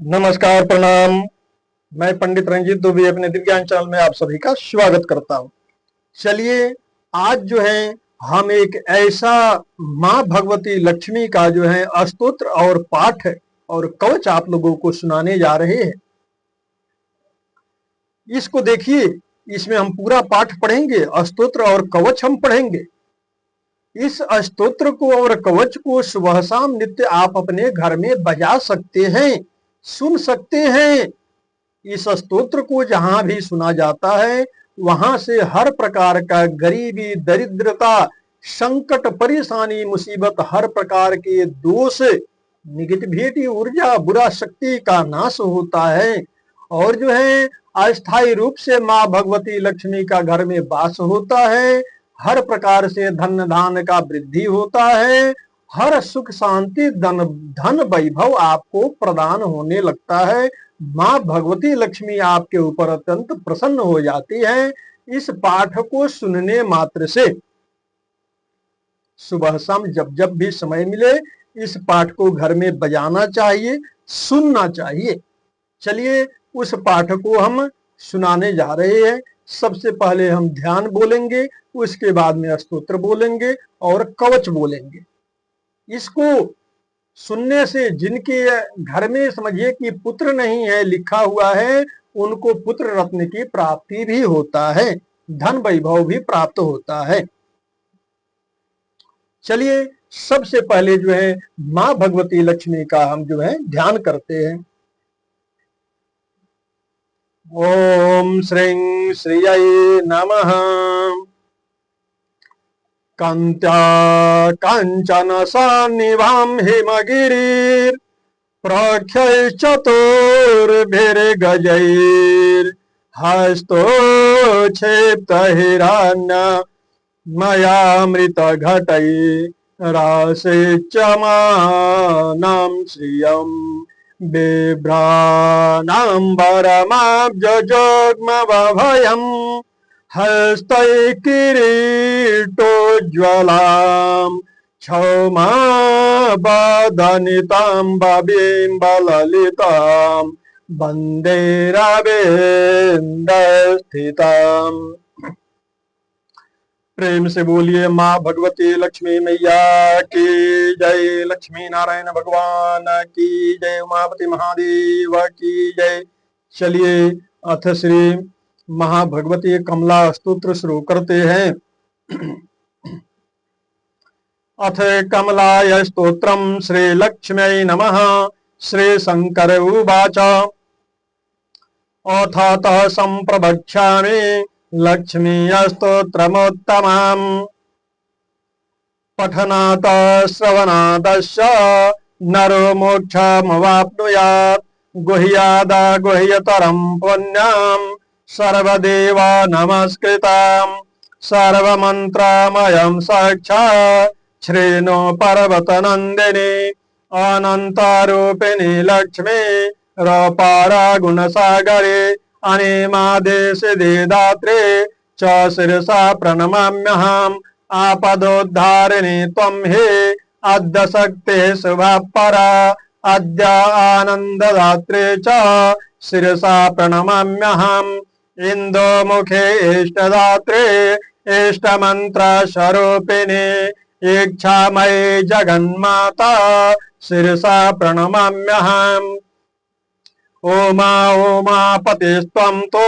नमस्कार, प्रणाम। मैं पंडित रंजीत दुबे अपने दिव्यांग चैनल में आप सभी का स्वागत करता हूं। चलिए, आज जो है हम एक ऐसा माँ भगवती लक्ष्मी का जो है स्तोत्र और पाठ और कवच आप लोगों को सुनाने जा रहे हैं। इसको देखिए, इसमें हम पूरा पाठ पढ़ेंगे, स्तोत्र और कवच हम पढ़ेंगे। इस स्तोत्र को और कवच को सुबह शाम नित्य आप अपने घर में बजा सकते हैं, सुन सकते हैं। इस स्तोत्र को जहां भी सुना जाता है वहां से हर प्रकार का गरीबी, दरिद्रता, संकट, परेशानी, मुसीबत, हर प्रकार के दोष, निगेटिविटी ऊर्जा, बुरा शक्ति का नाश होता है। और जो है अस्थायी रूप से माँ भगवती लक्ष्मी का घर में वास होता है। हर प्रकार से धन धान का वृद्धि होता है। हर सुख शांति धन वैभव आपको प्रदान होने लगता है। माँ भगवती लक्ष्मी आपके ऊपर अत्यंत प्रसन्न हो जाती है। इस पाठ को सुनने मात्र से सुबह शाम जब जब भी समय मिले इस पाठ को घर में बजाना चाहिए, सुनना चाहिए। चलिए, उस पाठ को हम सुनाने जा रहे हैं। सबसे पहले हम ध्यान बोलेंगे, उसके बाद में स्तोत्र बोलेंगे और कवच बोलेंगे। इसको सुनने से जिनके घर में समझिए कि पुत्र नहीं है लिखा हुआ है, उनको पुत्र रत्न की प्राप्ति भी होता है, धन वैभव भी प्राप्त होता है। चलिए, सबसे पहले जो है माँ भगवती लक्ष्मी का हम जो है ध्यान करते हैं। ओम श्रीं श्रियै नमः। कान्त्या काञ्चन सन्निभां हिमगिरिर् प्रख्यैश्चतुर्भिर्गजैर्हस्तोक्षेप्तहिरण्य मयामृतघटैरासेच्यमानं श्रियं बिभ्राणाम्बरमाब्जजोग्मभयम् हस्तैकिरीटोज्ज्वलां क्षौमाबदनितां बबिम्बललितां वन्देरविन्दस्थिताम्। प्रेम से बोलिए माँ भगवती लक्ष्मी मैया की जय, लक्ष्मी नारायण भगवान की जय, उमापति महादेव की जय। चलिए, अथ श्री महाभगवती कमला स्तोत्र शुरू करते हैं। अथ कमलाय स्तोत्रम श्री लक्ष्म्यै नमः। श्री शंकर उवाच अथ संप्रवक्ष्यामि लक्ष्मी स्तोत्रमोत्तमम् पठनात् श्रवणादश्च नरो मोक्षमवाप्नुयात् गुह्याद गुह्यतरं पुण्यं सर्वदेव नमस्कृतां सर्वमन्त्रमयं साक्षात् श्रेणो पर्वतनन्दिनी अनन्तरूपिणी लक्ष्मी रपारा गुणसागरे अनिमादेशदे दात्रे च शिरसा प्रणमाम्यहम् आपदोद्धारिणी त्वं हि अद्य शक्तिः शुभपरा अद्य आनन्ददात्रे च शिरसा प्रणमाम्यहम् इन्दोमुखे इष्टदात्रे इष्टमन्त्रस्वरूपिणी इच्छामयी जगन्माता शिरसा प्रणमाम्यहम् ओमा ओमापतिस्त्वं तो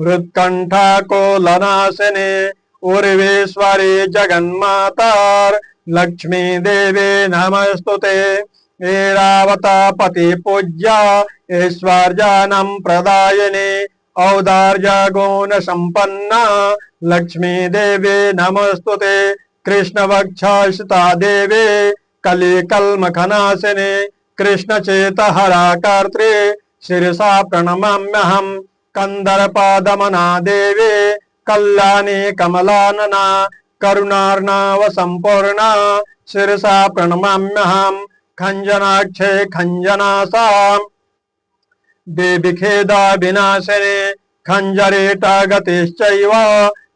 हृत्कण्ठकोलनाशिनी उर्वेश्वरी जगन्मातार् लक्ष्मी देवी नमस्तुते ऐरावतपति पूज्या ऐश्वर्यानं प्रदायिनी औदार्य गुण संपन्ना लक्ष्मी देवी नमस्तुते कृष्णवक्षस्थिता देवी कलिकल्मखनाशिनी कृष्णचेतहरा कर्त्री शिरसा प्रणमाम्यहम् कंदर्पदमना देवी कल्याणी कमलानना करुणार्णव संपूर्णा शिरसा प्रणमाम्यहम् खंजनाक्षे खंजनासाम् देवी खेदा विनाशिनी खंजरेटा गतिश्चैव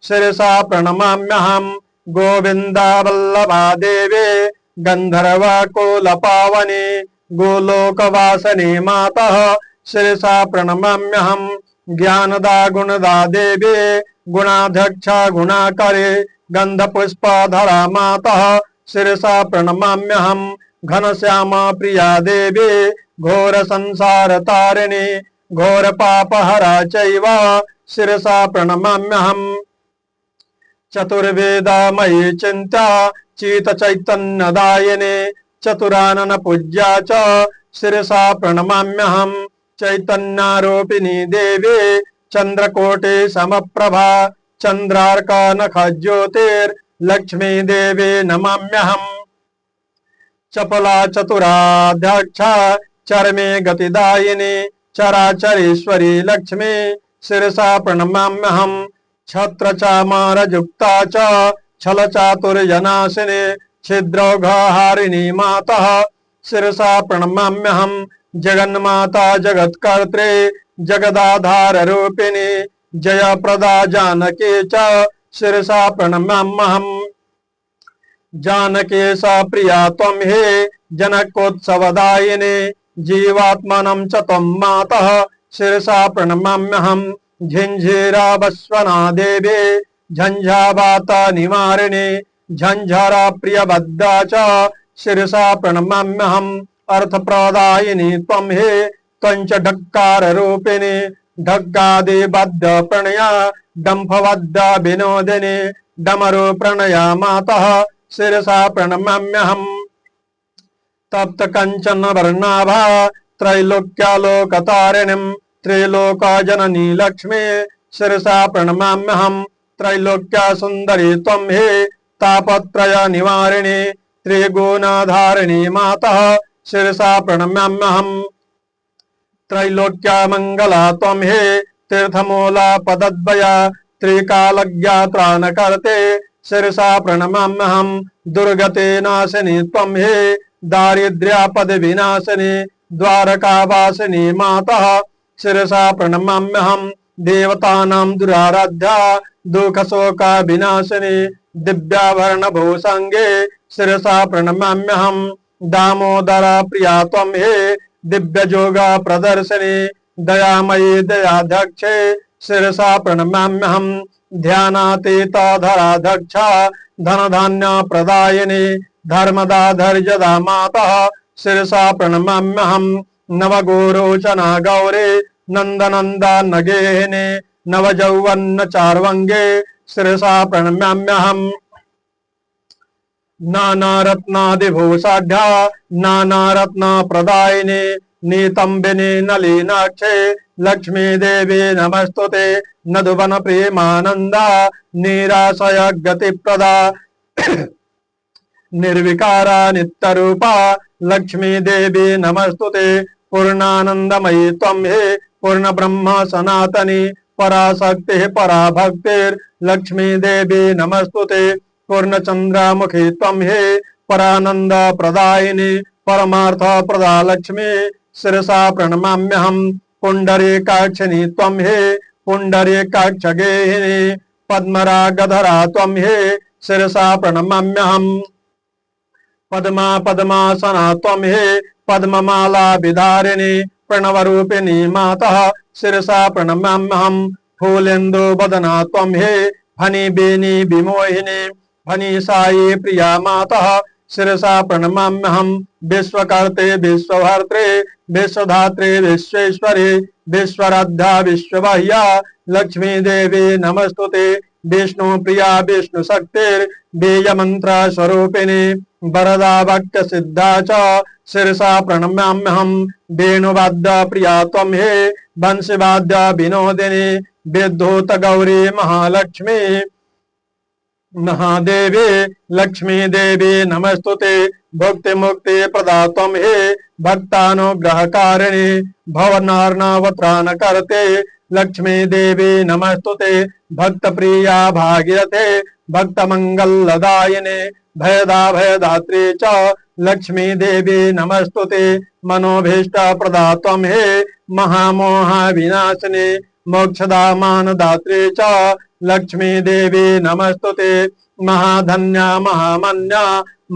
शिरसा प्रणमाम्यहम् गोविंदा वल्लभा देवी गंधर्व कुलपावनी गोलोकवासने मातः शिरसा प्रणमाम्यहम् ज्ञानदा गुणदा देवे गुणाध्यक्षा गुणाकरे गंधपुष्पधरा मातः शिरसा प्रणमाम्यहम् घनश्यामा प्रिया देवी घोर संसार तारिणी घोर पापहरा चैव शिरसा प्रणमाम्यहम् चतुर्वेदामयी चिंता चीत चैतन्यदायिने चतुरानन पूज्या च शिरसा प्रणमाम्यहम् चैतन्यारोपिणी देवी चंद्रकोटि समप्रभा चंद्रार्क नख ज्योतिर्लक्ष्मी देवी नमाम्यहम् चपला चतुराध्यक्षा चरमे गतिदायिनी चराचरेश्वरी लक्ष्मी शिरसा प्रणमाम्यहम् छत्र चामारयुक्ता च छल चातुर्यनाशिनी छिद्रौघहारिणी मातः शिरसा प्रणमाम्यहम् जगन्माता जगत्कर्त्री जगदाधार रूपिणी जयप्रदा जानकी च शिरसा प्रणमाम्यहम् जानकी सा प्रिया त्वं हि जनकोत्सवदायिनी जीवात्मनं च त्वं मातः शिरसा प्रणमाम्यहम् झिंझिरावस्वना देवी झंझावाता निवारिणी झंझरा प्रियबद्धा च शिरसा प्रणमाम्यहम् अर्थप्रदायिनी त्वं हि त्वं च ढक्कार रूपिणी ढक्कादिबद्ध प्रणया डम्फवद्ध विनोदिनी डमरु प्रणया मातः शिरसा प्रणमाम्यहम् तप्त कंचन वर्णाभा त्रैलोक्यालोकतारिणीम् त्रैलोका जननी लक्ष्मी शिरसा प्रणमाम्यहम् त्रैलोक्या सुंदरी त्वं हि तापत्रय निवारिणी त्रिगुणाधारिणी मातः शिरसा प्रणमाम्यहम् त्रैलोक्या मंगला त्वं हि तीर्थमूला पदद्वया त्रिकालज्ञात्राणकर्ते शिरसा प्रणमाम्यहम् दुर्गते नाशिनी त्वं हि दारिद्र्यापद विनाशिनी द्वारकावासिनी मातः शिरसा प्रणमाम्यहम् देवतानां दुराराध्या दुःखशोका विनाशिनी दिव्याभरण भूषांगे शिरसा प्रणमाम्यहम् दामोदरा प्रिया त्वं हि दिव्यजोगा प्रदर्शिनी दयामयी दयाध्यक्षे शिरसा प्रणमाम्यहम् ध्यानातीताधराध्यक्षा धनधान्य प्रदायिनी धर्मदा धैर्यदा मातः शिरसा प्रणमाम्यहम् नवगोरोचना गौरी नंदनंदा नगेहिनी नवजौवन्न चार्वंगे शिरसा प्रणमाम्यहम् नानारत्नादिभूषाढ्या नानारत्न प्रदायिनी नीतंबिनी नलिनाक्षे लक्ष्मी देवी नमस्तुते नधुवन प्रेमानंदा निराशय गतिप्रदा निर्विकारा नित्यरूपा लक्ष्मी देवी नमस्तुते पूर्णानंदमयी त्वं हि पूर्ण ब्रह्म सनातनी पराशक्ति परा भक्तिर लक्ष्मी देवी नमस्तुते पूर्णचंद्रमुखी त्वं हि परानंद प्रदायिनी परमार्थ प्रदा लक्ष्मी शिरसा प्रणमाम्यहम् पुंडरीकाक्षिणी त्वं हि पुंडरीकाक्षगेहिनी पद्मरागधरा त्वं हि शिरसा प्रणमाम्यहम् पद्मा पद्मासना त्वं हि पद्ममाला विधारिणी प्रणवरूपिणी मातः शिरसा प्रणमाम्यहम् फूलेन्दु वदना त्वं हि फणिबेनी विमोहिनी फणि साई प्रिया मातः शिरसा प्रणमाम्यहम् विश्वकर्ते विश्वभर्त्रे विश्वधात्रे विश्वेश्वरी विश्वराध्या विश्वबाह्या लक्ष्मी देवी नमस्तुते विष्णु प्रिया विष्णु शक्तिर बीज मंत्र स्वरूपिणी वरदा भक्त सिद्धा च शिरसा प्रणमाम्यहम् वेणुवाद्य प्रिया त्वं हि वंशीवाद्य विनोदिनी विद्युत गौरी महालक्ष्मी महादेवी लक्ष्मी देवी नमस्तुते भुक्ति मुक्ति प्रदा त्वं हि भक्तानुग्रहकारिणी भवनार्णवत्राण करते लक्ष्मी देवी नमस्तुते भक्त प्रिया भागीरथे भक्त मंगलदायिने भयदा भयदात्री च लक्ष्मी देवी नमस्तुते मनोभीष्ट प्रदा त्वं हि महामोह विनाशिनी मोक्षदा मानदात्री च लक्ष्मी देवी नमस्तुते महाधन्या महामन्या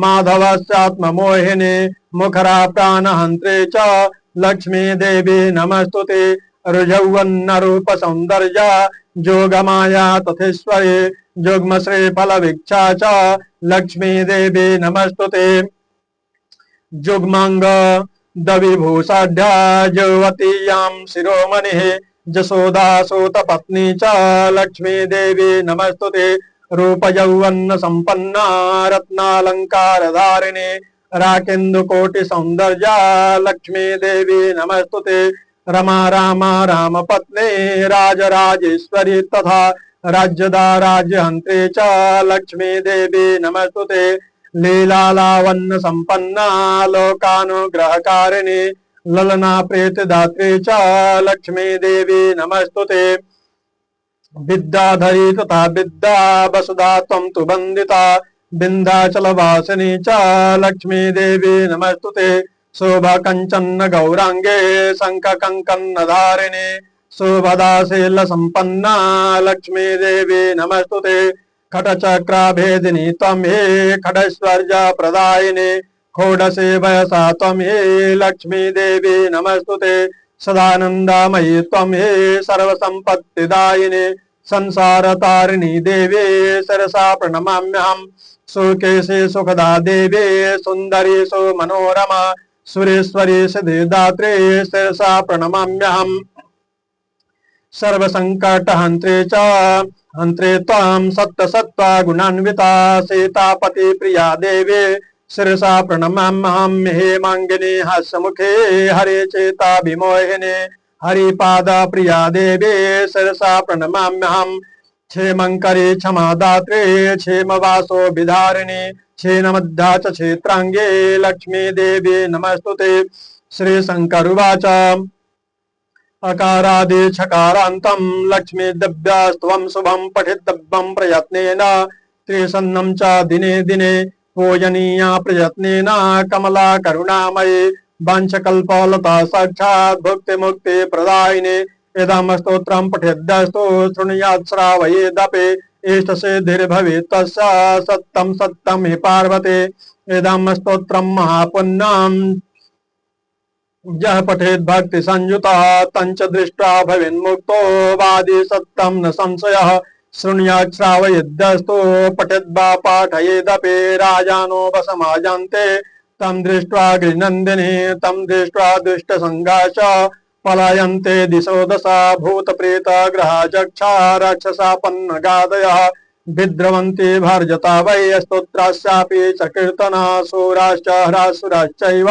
माधवस्यात्ममोहिनी मुखरा प्राणहन्त्रे च लक्ष्मी देवी नमस्तुते रुजौवन्न रूप सौंदर्या जोगमाया तथेश्वरी जुग्म श्री फल भिक्षा च लक्ष्मी देवी नमस्तुते जुग्मांग दविभूषाढ्या जुवतीयां शिरोमणिः जसोदा सूत पत्नी च लक्ष्मी देवी नमस्तुते रूप यौवन्न संपन्ना रत्नालंकार धारिणी राकेन्दु कोटि सौंदर्या लक्ष्मी देवी नमस्तुते रमा रामा राम पत्नी राजराजेश्वरी तथा राज्यदा राज्यहंत्री च लक्ष्मी देवी नमस्तुते लीला लावण्य संपन्ना लोकानुग्रहकारिणी ललना प्रेत दात्री च लक्ष्मी देवी नमस्तुते विद्याधरी तथा विद्या वसुधा त्वं तु वंदिता विंध्याचल वासिनी च लक्ष्मी देवी नमस्तुते शोभा कंचन गौरांगे शंख कंकन धारिणी शोभदाशील संपन्ना लक्ष्मी देवी नमस्तुते खटचक्राभेदिनी त्वं हे खडैश्वर्य प्रदायिनी खोडसे वयसा त्वं हे लक्ष्मी देवी नमस्तुते सदानंदामयी त्वं हे सर्वसंपत्तिदायिनी संसार तारिणी देवी सरसा प्रणमाम्यहम् सुकेशे सुखदा देवी सुंदरी सुमनोरमा सुरेश्वरी सिद्धिदात्रे सरसा प्रणमाम्यहम् सर्वसंकटहन्त्रे च हन्त्रे त्वां सत्त्वसत्त्वा गुणान्विता सीतापति प्रिया देवी शिरसा प्रणमाम्यहम् हेमांगिनी हास्यमुखे हरे चेताभिमोहिनी हरिपाद प्रिया देवी शिरसा प्रणमाम्यहम् क्षेमंकरी क्षमादात्रे क्षेमवासो विधारिणी क्षेममध्या च क्षेत्रांगे लक्ष्मी देवी नमस्तुते श्री शंकर उवाच अकारादि छकारान्तं लक्ष्मी दिव्यास्त्वं शुभं पठितव्यं प्रयत्नेन त्रिसन्नं च दिने दिने पूजनीया प्रयत्नेन कमला करुणामयी वाञ्छकल्पलता साक्षात् भुक्ति मुक्ति प्रदायिनी इदं स्तोत्रं पठेद्यस्तु शृणुयात् श्रावयेदपि इष्टसिद्धिर्भवेत् तस्य सत्यं सत्यं हि पार्वते इदं स्तोत्रं महापुण्यं यः पठेत् भक्ति संयुता तंच दृष्ट्वा भवेन्मुक्तो वादी सत्यं न संशयः शृणुयात् श्रावयेद्यस्तु पठेद्वा पाठयेदपि राजानो वसमाजन्ते तं दृष्ट्वा गृह्णन्दिनी तं दृष्ट्वा दुष्टसङ्गा च पलायन्ते दिशो दशा भूतप्रेत ग्रहा जक्षा राक्षसा पन्नगादयः विद्रवन्ति भर्जता वै स्तोत्रास्यापि च कीर्तना सूराश्च ह्रासुराश्चैव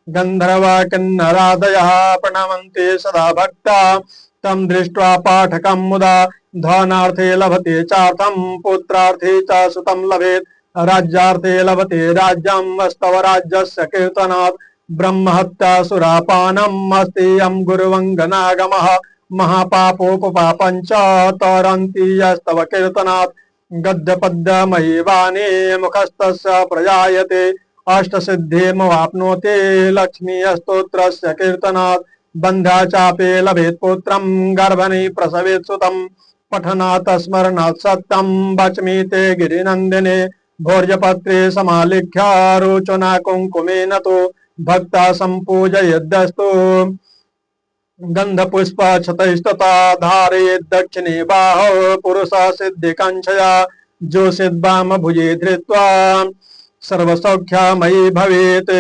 गन्धर्वा किन्नरादयः प्रणमन्ते सदा भक्ता तं दृष्ट्वा पाठकं मुदा धनार्थे लभते चार्थं पुत्रार्थे च सुतं लभेत् राज्यार्थे लभते राज्यं वस्तव राज्यस्य कीर्तनात् ब्रह्महत्या सुरापानम् अस्ति यं गुरुवङ्गनागमः महापापोपपापं च तरन्ति यस्तव कीर्तनात् गद्यपद्यमयी वाणी मुखस्तस्य प्रजायते अष्टसिद्धिमवाप्नोति लक्ष्मी स्तोत्रस्य कीर्तनात् बन्ध्या चापे लभेत् पुत्रं गर्भणि प्रसवेत् सुतं पठनात् स्मरणात् सत्यं वच्मि ते गिरिनन्दिने भोर्यपत्रे समालिख्य रोचना कुङ्कुमेन तु भक्ता सम्पूजयेद्यस्तु गन्धपुष्प क्षतैस्तथा धारयेत् दक्षिणे बाहो पुरुष सिद्धिकाङ्क्षया जोषिद्वाम भुजे धृत्वा सर्वसौख्यमयी भवेत्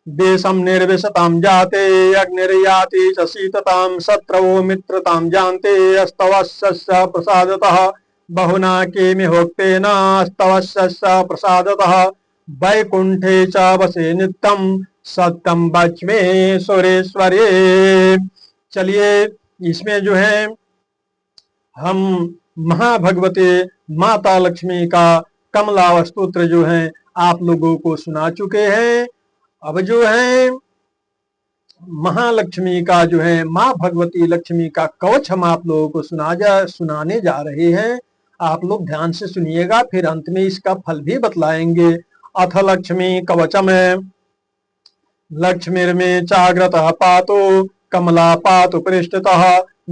देशं निर्विशतां जाते अग्निर्याति च शीततां शत्रवो मित्रतां जानते अस्तवस्य प्रसादतः बहुना किमि होक्तेन अस्तवस्य प्रसादतः वैकुंठे च वसे नित्यं सत्यं वच्मि सुरेश्वरी। चलिए इसमें जो है हम महाभगवती माता लक्ष्मी का कमला स्तोत्र जो है आप लोगों को सुना चुके हैं। अब जो है महालक्ष्मी का जो है माँ भगवती लक्ष्मी का कवच हम आप लोगों को सुनाने जा रहे हैं। आप लोग ध्यान से सुनिएगा, फिर अंत में इसका फल भी बतलाएंगे। अथ लक्ष्मी कवचम लक्ष्मीर्मे चाग्रतः पातु कमला पातु पृष्ठतः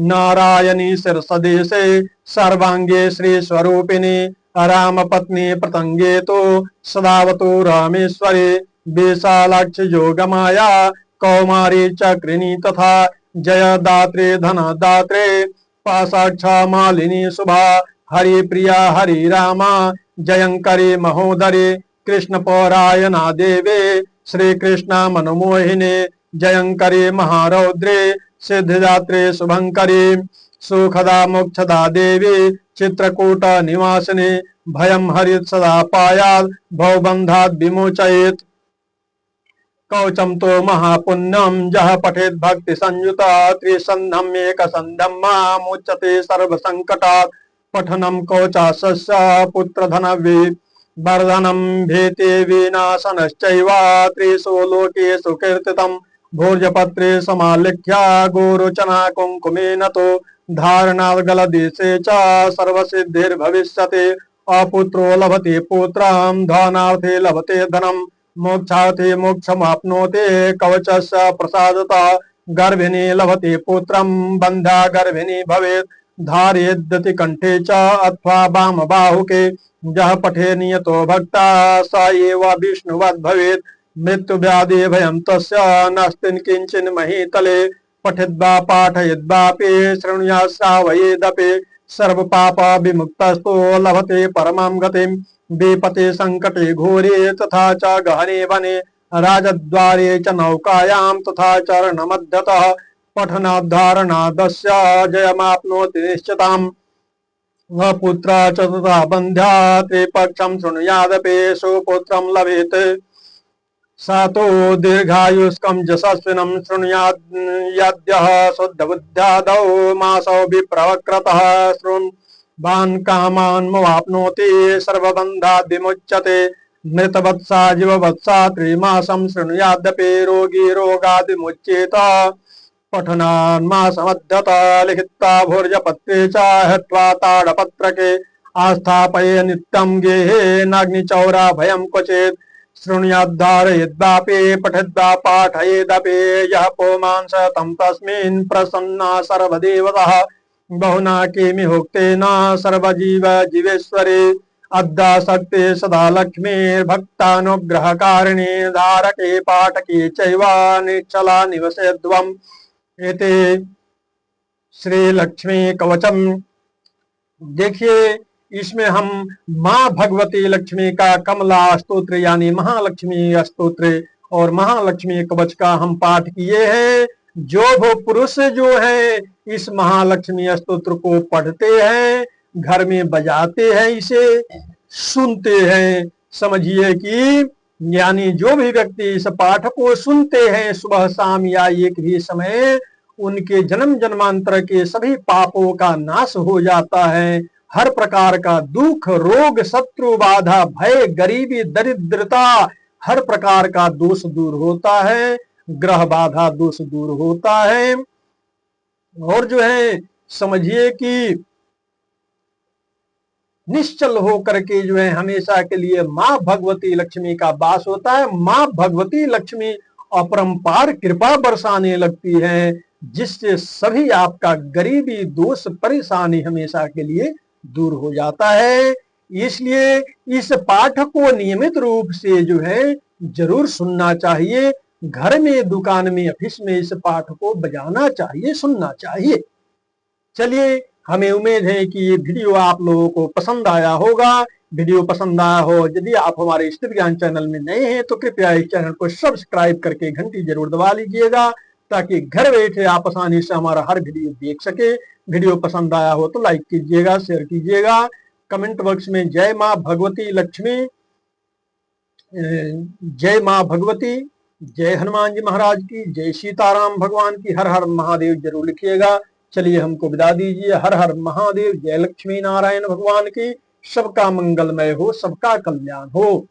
नारायणी शिरसदेशे सर्वांगे श्री स्वरूपिणी राम पत्नी प्रतंगे तो सदावतो रामेश्वरे बेशालाक्ष योगमाया कौमारी चक्रिणी तथा जय दात्रे धन दात्रे पाशाक्षा मालिनी शुभा हरि प्रिया हरि रामा जयंकरी महोदरे कृष्ण पौरायणा देवे श्री कृष्ण मनमोहिने जयंकरी महारौद्रे सिद्धिदात्रे शुभंकरी सुखदा मोक्षदा देवी चित्रकूट निवासिनी भयं हरित सदा पायात् भवबंधात् विमोचयेत् कवचम तो महापुण्यम जह पठेत भक्ति संयुता त्रिसंधम एक संधम मुच्यते सर्व संकटात् पठनम कवचास्य पुत्र धन वर्धनम भेते विनाशनश्चैव त्रिषु लोकेषु कीर्तितम् भोजपत्रे समालिख्या गोरोचना कुंकुमेन तो धारणागलदेशे च सर्वसिद्धिर्भविष्यति अपुत्रो लभते पुत्रं धनार्थे लभते धनम् मोक्षार्थे मोक्षमाप्नोति कवचस्य प्रसादतः गर्भिणी लभते पुत्रं बन्ध्या गर्भिणी भवेत् धारयेद्यति कंठे च अथवा वाम बाहुके जह पठे नियतो भक्ता स एव विष्णुवद् भवेत् मृत्यु व्याधि भयं तस्य नास्ति किंचिन् महीतले पठिद्वा पाठयद्वापि शृणुयात् श्रावयेदपि सर्व पाप विमुक्तस्तो लभते परमां गतिम् विपते संकटे घोरे तथा च गहने वने राजद्वारे च नौकायां तथा चरणमध्यतः पठनाद्धारणादस्य जयमाप्नोति निश्चिताम् पुत्र च तथा बन्ध्या त्रिपक्षं शृणुयादपि सुपुत्रं लभेत् सा तो दीर्घायुष्कं यशस्विनं शृणुयाद् यद्यः शुद्धबुद्ध्यादौ मासौ विप्रवक्रतः शृण्वान् कामान् मवाप्नोति सर्वबन्धाद् विमुच्यते मृतवत्सा जीववत्सा त्रिमासं शृणुयाद्यपि रोगी रोगाद् विमुच्येत पठनान्मासमध्यत लिखित्वा भोर्जपत्रे च हत्वा ताडपत्रके आस्थापये नित्यं गेहे नाग्निचौरा भयं क्वचित् शृणुयाद्धारयेद्वापि पठित्वा पाठयेदपि यः पुमांस तं तस्मिन् प्रसन्ना सर्वदेवतः बहुना किमि होक्तेन सर्वजीव जीवेश्वरे अद्यासक्ते सदा लक्ष्मीर्भक्तानुग्रहकारिणी धारके पाठके चैव निश्चला निवसेद्वम् एते श्री लक्ष्मी कवचम। देखिए, इसमें हम माँ भगवती लक्ष्मी का कमला स्तोत्र यानी महालक्ष्मी स्तोत्र और महालक्ष्मी कवच का हम पाठ किए हैं। जो वो पुरुष जो है इस महालक्ष्मी स्तोत्र को पढ़ते हैं, घर में बजाते हैं, इसे सुनते हैं, समझिए कि यानी जो भी व्यक्ति इस पाठ को सुनते हैं सुबह शाम या एक भी समय, उनके जन्म जन्मांतर के सभी पापों का नाश हो जाता है। हर प्रकार का दुख रोग शत्रु बाधा भय गरीबी दरिद्रता हर प्रकार का दोष दूर होता है, ग्रह बाधा दोष दूर होता है। और जो है समझिए कि निश्चल होकर के जो है हमेशा के लिए माँ भगवती लक्ष्मी का वास होता है। माँ भगवती लक्ष्मी अपरंपार कृपा बरसाने लगती है, जिससे सभी आपका गरीबी दोष परेशानी हमेशा के लिए दूर हो जाता है। इसलिए इस पाठ को नियमित रूप से जो है जरूर सुनना चाहिए। घर में, दुकान में, ऑफिस में इस पाठ को बजाना चाहिए, सुनना चाहिए। चलिए, हमें उम्मीद है कि ये वीडियो आप लोगों को पसंद आया होगा। वीडियो पसंद आया हो, यदि आप हमारे स्थित ज्ञान चैनल में नए हैं तो कृपया इस चैनल को सब्सक्राइब करके घंटी जरूर दबा लीजिएगा, ताकि घर बैठे आप आसानी से हमारा हर वीडियो देख सके। वीडियो पसंद आया हो तो लाइक कीजिएगा, शेयर कीजिएगा। कमेंट बॉक्स में जय माँ भगवती लक्ष्मी, जय माँ भगवती, जय हनुमान जी महाराज की, जय सीताराम भगवान की, हर हर महादेव जरूर लिखिएगा। चलिए हमको विदा दीजिए। हर हर महादेव, जय लक्ष्मी नारायण भगवान की। सबका मंगलमय हो, सबका कल्याण हो।